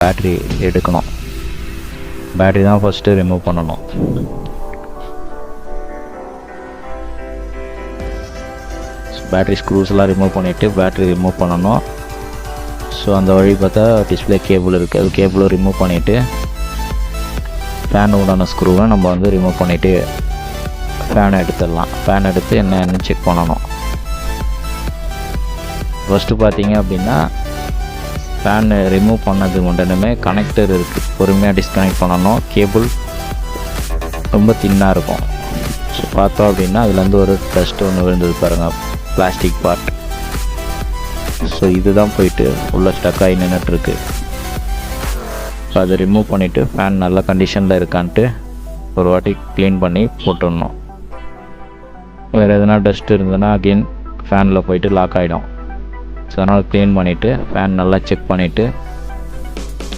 Battery எடுக்கணும். Battery தான் first remove பண்ணணும். பேட்ரி ஸ்க்ரூஸ்லாம் ரிமூவ் பண்ணிவிட்டு பேட்ரி ரிமூவ் பண்ணணும். ஸோ அந்த வழி பார்த்தா டிஸ்பிளே கேபிள் இருக்குது, அது கேபிளும் ரிமூவ் பண்ணிவிட்டு ஃபேன் உடான ஸ்க்ரூவை நம்ம வந்து ரிமூவ் பண்ணிவிட்டு ஃபேனை எடுத்துடலாம். ஃபேன் எடுத்து என்னென்னு செக் பண்ணணும். ஃபஸ்ட்டு பார்த்தீங்க அப்படின்னா ஃபேன் ரிமூவ் பண்ணது உடனே கனெக்டர் இருக்குது, பொறுமையாக டிஸ்கனெக்ட் பண்ணணும். கேபிள் ரொம்ப தின்னாக இருக்கும். ஸோ பார்த்தோம் அப்படின்னா அதுலேருந்து ஒரு டஸ்ட் ஒன்று விழுந்தது பாருங்கள், பிளாஸ்டிக் பார்ட். ஸோ இதுதான் போயிட்டு உள்ள ஸ்டக் ஆகி நின்றுட்டுருக்கு. ஸோ அதை ரிமூவ் பண்ணிவிட்டு ஃபேன் நல்ல கண்டிஷனில் இருக்கான்ட்டு ஒரு வாட்டி க்ளீன் பண்ணி போட்டுடணும். வேறு எதனா டஸ்ட் இருந்ததுன்னா அகெயின் ஃபேனில் போயிட்டு லாக் ஆகிடும். ஸோ அதனால் க்ளீன் பண்ணிவிட்டு ஃபேன் நல்லா செக் பண்ணிவிட்டு